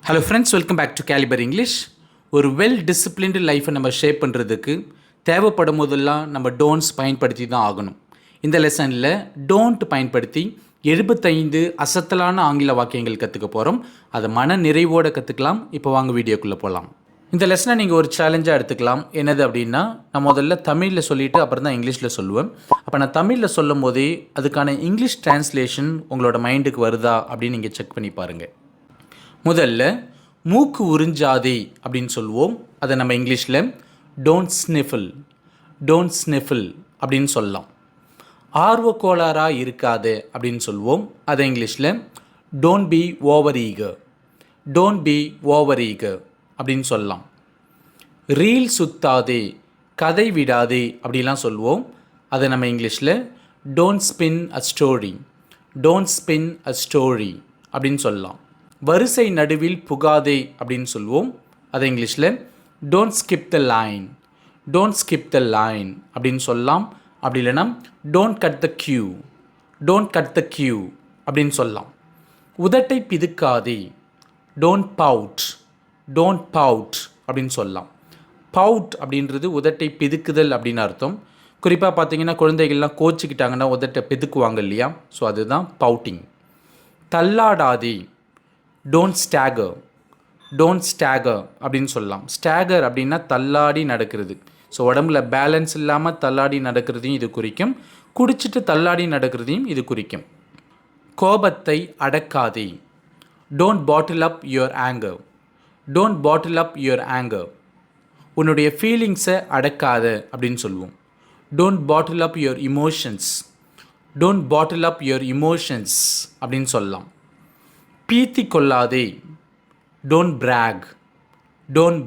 Hello friends, welcome back to caliber English. ஒரு well disciplined லைஃப்பை நம்ம ஷேப் பண்ணுறதுக்கு தேவைப்படும் போதெல்லாம் நம்ம டோன்ட்ஸ் பயன்படுத்தி தான் ஆகணும். இந்த லெசனில் டோன்ட் பயன்படுத்தி 75 அசத்தலான ஆங்கில வாக்கியங்கள் கற்றுக்க போகிறோம். அதை மன நிறைவோடு கற்றுக்கலாம். இப்போ வாங்க வீடியோக்குள்ளே போகலாம். இந்த லெசனை நீங்கள் ஒரு சேலஞ்சாக எடுத்துக்கலாம். என்னது அப்படின்னா, நான் முதல்ல தமிழில் சொல்லிவிட்டு அப்புறம் தான் இங்கிலீஷில் சொல்லுவேன். அப்போ நான் தமிழில் சொல்லும் போதே அதுக்கான இங்கிலீஷ் டிரான்ஸ்லேஷன் உங்களோட மைண்டுக்கு வருதா அப்படின்னு நீங்கள் செக் பண்ணி பாருங்கள். முதல்ல மூக்கு உறிஞ்சாதே அப்படின்னு சொல்லுவோம். அதை நம்ம இங்கிலீஷில் டோன்ட் ஸ்னிஃபில் அப்படின்னு சொல்லலாம். ஆர்வக்கோளாறாக இருக்காது அப்படின்னு சொல்லுவோம். அதை இங்கிலீஷில் டோன்ட் பி ஓவர் ஈகர் அப்படின்னு சொல்லலாம். ரீல் சுத்தாதே, கதை விடாதே அப்படிலாம் சொல்லுவோம். அதை நம்ம இங்கிலீஷில் டோன்ட் ஸ்பின் அ ஸ்டோரி அப்படின்னு சொல்லலாம். வரிசை நடுவில் புகாதே அப்படின்னு சொல்லுவோம். அதை இங்கிலீஷில் டோன்ட் ஸ்கிப் த லைன் அப்படின்னு சொல்லலாம். அப்படி இல்லைனா டோன்ட் கட் த கியூ அப்படின்னு சொல்லலாம். உதட்டை பிதுக்காதே, டோன்ட் பவுட் அப்படின்னு சொல்லலாம். பவுட் அப்படின்றது உதட்டை பிதுக்குதல் அப்படின்னு அர்த்தம். குறிப்பாக பார்த்தீங்கன்னா, குழந்தைகள்லாம் கோச்சிக்கிட்டாங்கன்னா உதட்டை பிதுக்குவாங்க இல்லையா? ஸோ அதுதான் பவுட்டிங். தள்ளாடாதே, டோன்ட் ஸ்டாகர் அப்படின்னு சொல்லலாம். ஸ்டாகர் அப்படின்னா தள்ளாடி நடக்கிறது. ஸோ உடம்புல பேலன்ஸ் இல்லாமல் தள்ளாடி நடக்கிறதையும் இது குறிக்கும். குடிச்சிட்டு தள்ளாடி நடக்கிறதையும் இது குறிக்கும். கோபத்தை அடக்காதே, don't bottle up your anger. உன்னுடைய ஃபீலிங்ஸை அடக்காத அப்படின்னு சொல்லுவோம். Don't bottle up your emotions அப்படின்னு சொல்லலாம். பீத்தி கொள்ளாதே, டோன்ட்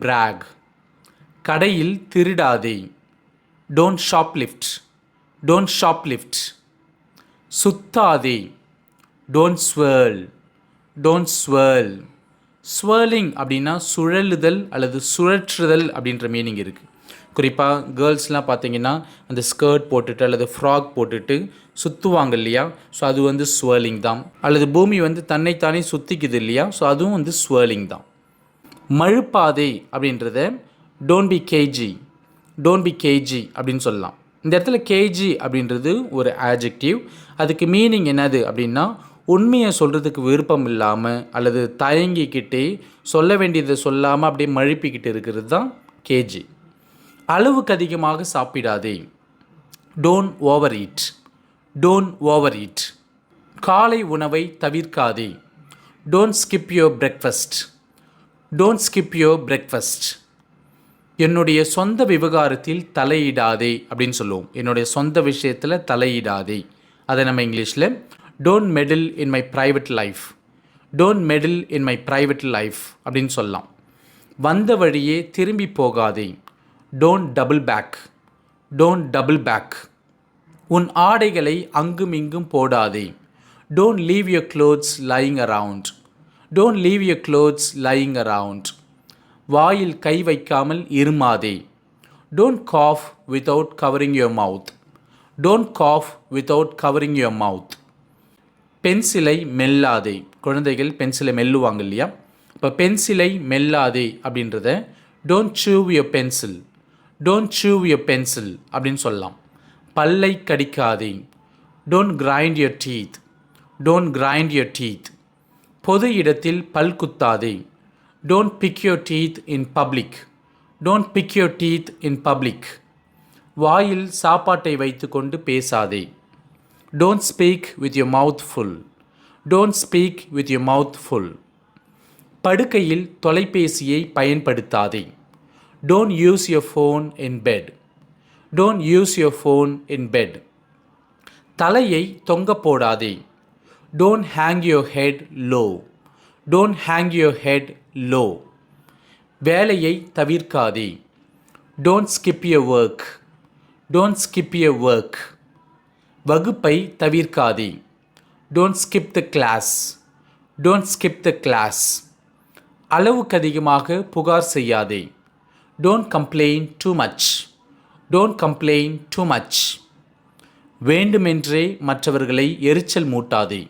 பிராக். கடையில் திருடாதே, டோன்ட் ஷாப்லிஃப்ட். சுத்தாதே, டோன்ட் ஸ்வர்ல். ஸ்வர்லிங் அப்படின்னா சுழலுதல் அல்லது சுழற்றுதல் அப்படின்ற மீனிங் இருக்குது. குறிப்பாக கேர்ள்ஸ்லாம் பார்த்தீங்கன்னா அந்த ஸ்கர்ட் போட்டுட்டு அல்லது ஃப்ராக் போட்டுட்டு சுற்றுவாங்க இல்லையா? ஸோ அது வந்து ஸ்வர்லிங் தான். அல்லது பூமி வந்து தன்னைத்தானே சுற்றிக்குது இல்லையா? ஸோ அதுவும் வந்து ஸ்வர்லிங் தான். மழுப்பாதே அப்படின்றத டோன்ட் பி கேஜி அப்படின்னு சொல்லலாம். இந்த இடத்துல கேஜி அப்படின்றது ஒரு ஆட்ஜெக்டிவ். அதுக்கு மீனிங் என்னது அப்படின்னா, உண்மையை சொல்கிறதுக்கு விருப்பம் இல்லாமல் அல்லது தயங்கிக்கிட்டே சொல்ல வேண்டியதை சொல்லாமல் அப்படியே மழுப்பிக்கிட்டு இருக்கிறது தான் கேஜி. அளவுக்கு அதிகமாக சாப்பிடாதே, டோன்ட் ஓவர் ஈட். காலை உணவை தவிர்க்காதே, டோன்ட் ஸ்கிப் யுவர் பிரேக்ஃபாஸ்ட். என்னுடைய சொந்த விவகாரத்தில் தலையிடாதே அப்படின்னு சொல்லுவோம். என்னுடைய சொந்த விஷயத்தில் தலையிடாதே. அதை நம்ம இங்கிலீஷில் don't meddle in my private life அப்படின்னு சொல்லலாம். வந்த வழியே திரும்பி போகாதே, டோன்ட் டபுள் பேக். உன் ஆடைகளை அங்கும் இங்கும் போடாதே, don't leave your clothes lying around. வாயில் கை வைக்காமல் இருமாதே, don't cough without covering your mouth. பென்சிலை மெல்லாதே. குழந்தைகள் பென்சிலை மெல்லுவாங்க இல்லையா? இப்போ பென்சிலை மெல்லாதே அப்படின்றத டோன்ட் சூவ் யுவர் பென்சில் அப்படின்னு சொல்லலாம். பல்லை கடிக்காதே, டோன்ட் கிரைண்ட் யுவர் டீத். பொது இடத்தில் பல் குத்தாதே, don't pick your teeth in public. வாயில் சாப்பாட்டை வைத்துக்கொண்டு பேசாதே, don't speak with your mouth full. படுக்கையில் தொலைபேசியை பயன்படுத்தாதே, don't use your phone in bed. தலையை தொங்க போடாதே, don't hang your head low. வேலையை தவிர்க்காதே, don't skip your work. வகுப்பை தவிர்க்காதே, don't skip the class. அளவுக்கு அதிகமாக புகார் செய்யாதே, don't complain too much. வேண்டுமென்றே மற்றவர்களை எரிச்சல் மூட்டாதே.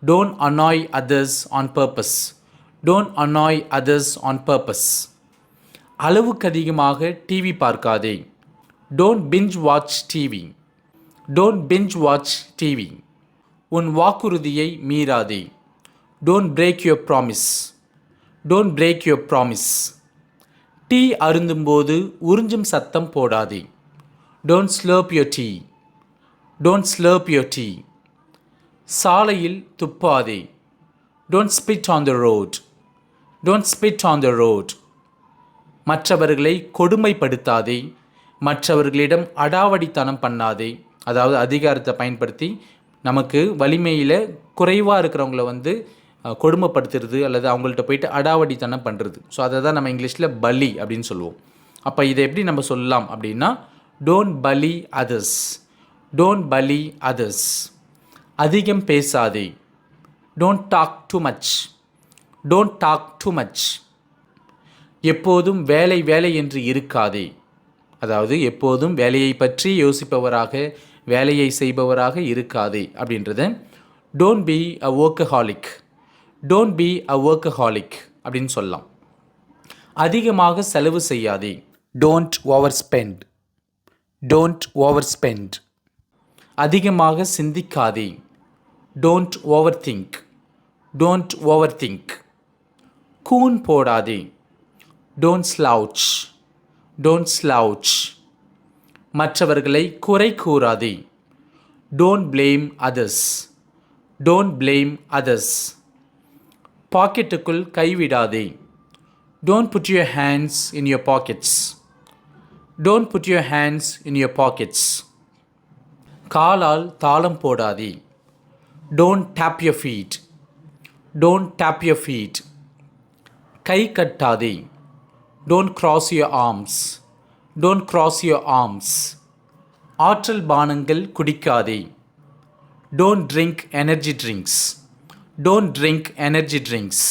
Don't annoy others on purpose. Don't annoy others on purpose. அளவுக்கு அதிகமாக டிவி பார்க்காதே. Don't binge watch TV. Don't binge watch TV. உன் வாக்குறுதியை மீறாதே. Don't break your promise. Don't break your promise. Tea அருந்தும்போது உறிஞ்சும் சத்தம் போடாதே. Don't slurp your tea. Don't slurp your tea. சாலையில் துப்பாதே. Don't spit on the road. Don't spit on the road. மற்றவர்களை கொடுமைப்படுத்தாதே. மற்றவர்களிடம் அடாவடித்தனம் பண்ணாதே. அதாவது அதிகாரத்தை பயன்படுத்தி நமக்கு வலிமையில் குறைவாக இருக்கிறவங்கள கொடுமைப்படுத்துறது அல்லது அவங்கள்ட்ட போயிட்டு அடாவடித்தனம் பண்ணுறது. ஸோ அதை தான் நம்ம இங்கிலீஷில் பலி அப்படின்னு சொல்லுவோம். அப்போ இதை எப்படி நம்ம சொல்லலாம் அப்படின்னா, டோன்ட் பலி அதர்ஸ். டோன்ட் பலி அதர்ஸ். அதிகம் பேசாதே. Don't talk too much. Don't talk too much. எப்போதும் வேலை வேலை என்று இருக்காதே. அதாவது எப்போதும் வேலையை பற்றி யோசிப்பவராக வேலையை செய்பவராக இருக்காதே அப்படின்றது. Don't be a workaholic. Don't be a workaholic அப்படின்னு சொல்லலாம். அதிகமாக செலவு செய்யாதே. Don't overspend. Don't overspend. அதிகமாக சிந்திக்காதே. Don't overthink. Don't overthink. கூன் போடாதே. Don't slouch. Don't slouch. மற்றவர்களை குறை கூறாதே. Don't blame others. Don't blame others. பாக்கெட்டுக்குள் கைவிடாதே. Don't put your hands in your pockets. Don't put your hands in your pockets. காலால் தாளம் போடாதே. Don't tap your feet. Don't tap your feet. கை கட்டாதே. Don't cross your arms. Don't cross your arms. ஆற்றல் பானங்கள் குடிக்காதே. Don't drink energy drinks. Don't drink energy drinks.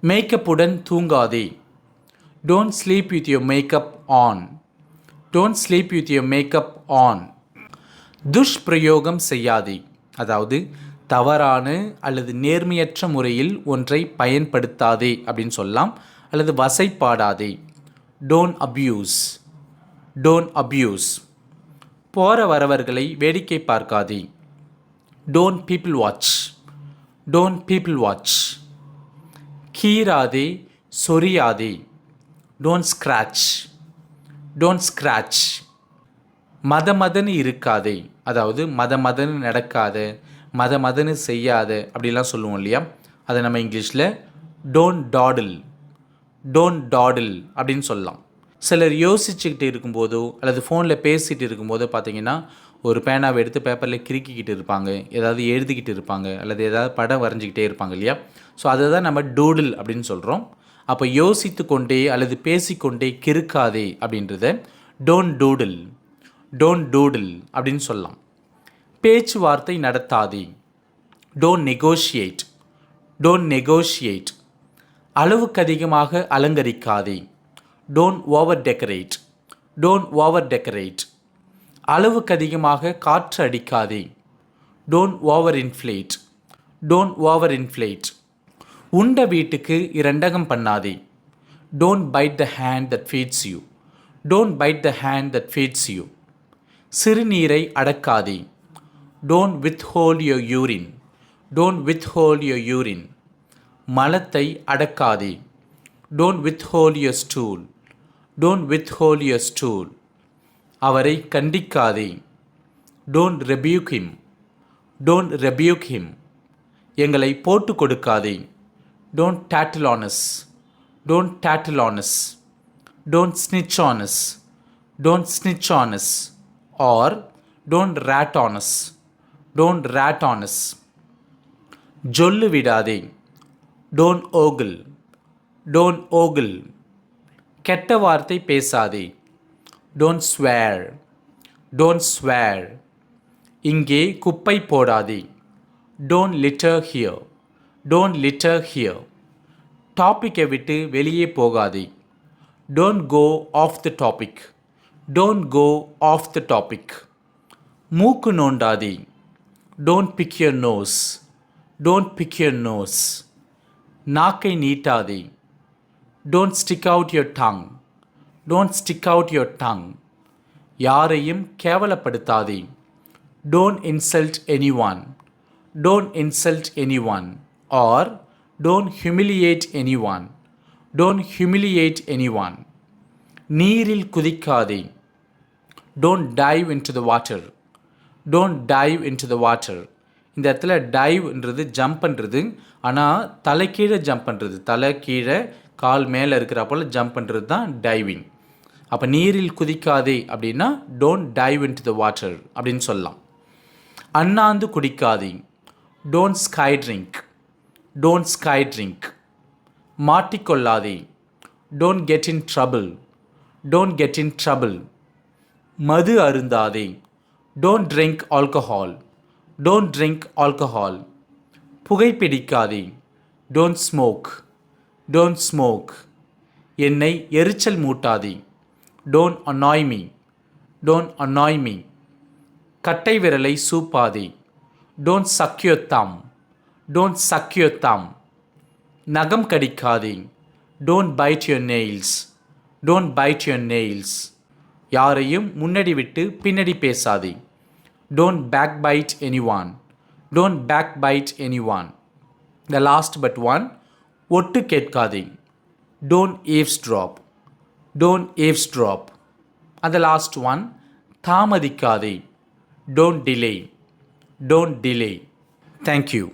மேக்கப்புடன் தூங்காதே. Don't sleep with your makeup on. Don't sleep with your makeup on. துஷ்பிரயோகம் செய்யாதே. அதாவது தவறான அல்லது நேர்மையற்ற முறையில் ஒன்றை பயன்படுத்தாதே அப்படின்னு சொல்லலாம். அல்லது வசைப்பாடாதே. Don't abuse. Don't abuse. போகிற வரவர்களை வேடிக்கை பார்க்காதே. Don't people watch. Don't people watch. கீறாதே. சொரியாதே. Don't scratch. Don't scratch. மதன்னு இருக்காதே. அதாவது மதன்னு நடக்காத, மதன்னு செய்யாத அப்படிலாம் சொல்லுவோம் இல்லையா. அதை நம்ம இங்கிலீஷில் டோன்ட் டாடில். டோன்ட் டாடில் அப்படின்னு சொல்லலாம். சிலர் யோசிச்சுக்கிட்டு இருக்கும்போதோ அல்லது ஃபோனில் பேசிகிட்டு இருக்கும்போதோ பார்த்தீங்கன்னா ஒரு பேனாவை எடுத்து பேப்பரில் கிறுக்கிக்கிட்டு இருப்பாங்க, ஏதாவது எழுதிக்கிட்டு இருப்பாங்க, அல்லது ஏதாவது படம் வரைஞ்சிக்கிட்டே இருப்பாங்க இல்லையா. ஸோ அதை தான் நம்ம டூடில் அப்படின்னு சொல்கிறோம். அப்போ யோசித்து கொண்டே அல்லது பேசிக்கொண்டே கிறுக்காதே அப்படின்றத டோன்ட் டூடில். டோன்ட் டூடில் அப்படின்னு சொல்லலாம். பேச்சுவார்த்தை நடத்தாதே. Don't negotiate. Don't negotiate. அளவுக்கு அதிகமாக அலங்கரிக்காதே. Don't overdecorate. Don't overdecorate. அளவுக்கு அதிகமாக காற்று அடிக்காதே. Don't overinflate. Don't overinflate. உண்ட வீட்டுக்கு இரண்டகம் பண்ணாதே. Don't bite the hand that feeds you. Don't bite the hand that feeds you. சிறுநீரை அடக்காதே. Don't withhold your urine. Don't withhold your urine. மலத்தை அடக்காதே. Don't withhold your stool. Don't withhold your stool. அவரை கண்டிக்காதே. Don't rebuke him. Don't rebuke him. எங்களை போட்டு கொடுக்காதே. Don't tattle on us. Don't tattle on us. Don't snitch on us. Don't snitch on us. Or don't rat on us. Don't rat on us. ஜொல்லு விடாதே. Don't ogle. Don't ogle. கெட்ட வார்த்தை பேசாதே. Don't swear. Don't swear. இங்கே குப்பை போடாதே. Don't litter here. Don't litter here. டாப்பிக்கை விட்டு வெளியே போகாதே. Don't go off the topic. Don't go off the topic. மூக்கு நோண்டாதே. Don't pick your nose. Don't pick your nose. நாக்கை நீட்டாதே. Don't stick out your tongue. Don't stick out your tongue. யாரையும் கேவலப்படுத்தாதே. Don't insult anyone. Don't insult anyone. Or don't humiliate anyone. Don't humiliate anyone. நீரில் குதிக்காதே. Don't dive into the water. Don't dive into the water. இந்த இடத்துல டைவ்ன்றது jump பண்ணுறது, ஆனால் தலை கீழே jump பண்ணுறது, தலை கீழே கால் மேலே இருக்கிற போல் ஜம்ப் பண்ணுறது தான் டைவிங். அப்போ நீரில் குதிக்காதே அப்படின்னா don't dive into the water அப்படின்னு சொல்லலாம். அண்ணாந்து குடிக்காதே. Don't sky drink. Don't sky drink. மாட்டிக்கொள்ளாதே. Don't get in trouble. Don't get in trouble. மது அருந்தாதே. Don't drink alcohol. Don't drink alcohol. புகைப்பிடிக்காதே. Don't smoke. Don't smoke. என்னை எரிச்சல் மூட்டாதே. Don't annoy me. Don't annoy me. கட்டை விரலை சூப்பாதே. Don't suck your thumb. Don't suck your thumb. நகம் கடிக்காதே. Don't bite your nails. Don't bite your nails. யாரையும் முன்னாடி விட்டு பின்னாடி பேசாதே. Don't backbite anyone. Don't backbite anyone. The last but one, ஒட்டு கேட்காதே. Don't eavesdrop. Don't eavesdrop. And the last one, தாமதிக்காதே. Don't delay. Don't delay. Thank you.